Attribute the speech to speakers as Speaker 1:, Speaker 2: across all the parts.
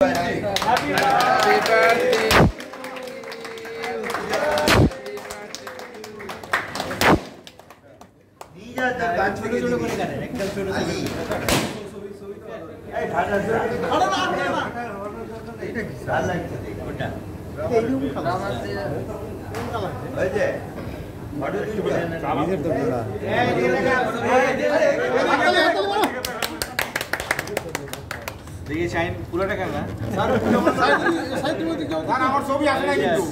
Speaker 1: Happy birthday. ছোট করে কাটেন একদম ছোট ছোট এই ঠান্ডা আরে না এটা কি ভাল লাগছে ওটা এইরকম খাবার আছে ওই যে বড় দিন নিজের তো বড় এই দেখি শাইন পুরোটা কেন না স্যার সাইড তুমি দিকে না আমার ছবি আসে না কিন্তু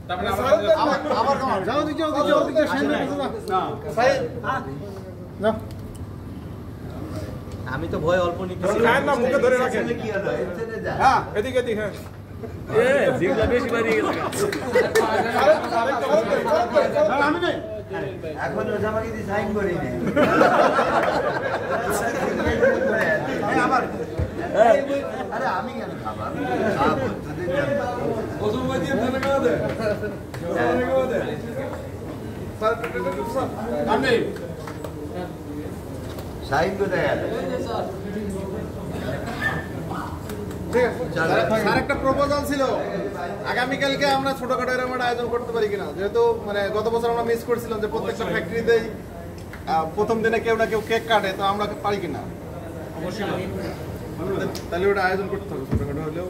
Speaker 1: তারপরে আবার কম যাও দিকে শাইন না সাইড না আমি তো ভয় অল্প নিতেছি না না মুখে ধরে রাখেন কি হলো এখানে যা হ্যাঁ এদিকে এদিকে হ্যাঁ এ জিগলা বেশি বাড়ি গেছে আমি নাই এখন ওজামাকে দি সাইন করি নি এই আবার আরে আমি কেন খাবো খাবো তোদের ওজমা দিয়ে ফেলে গেল দে স্যার আমি সাইন কোথায় গেল স্যার একটা প্রপোজাল ছিল আগামীকালকে আমরা ছোটখাটো এরকম একটা আয়োজন করতে পারি কিনা যেহেতু মানে গত বছর আমরা মিস করছিলাম যে প্রত্যেকটা ফ্যাক্টরিতেই প্রথম দিনে কেউ না কেউ কেক কাটে তো আমরা পারি কিনা অবশ্যই তাহলে ওটা আয়োজন করতে হবে ছোটখাটো হলেও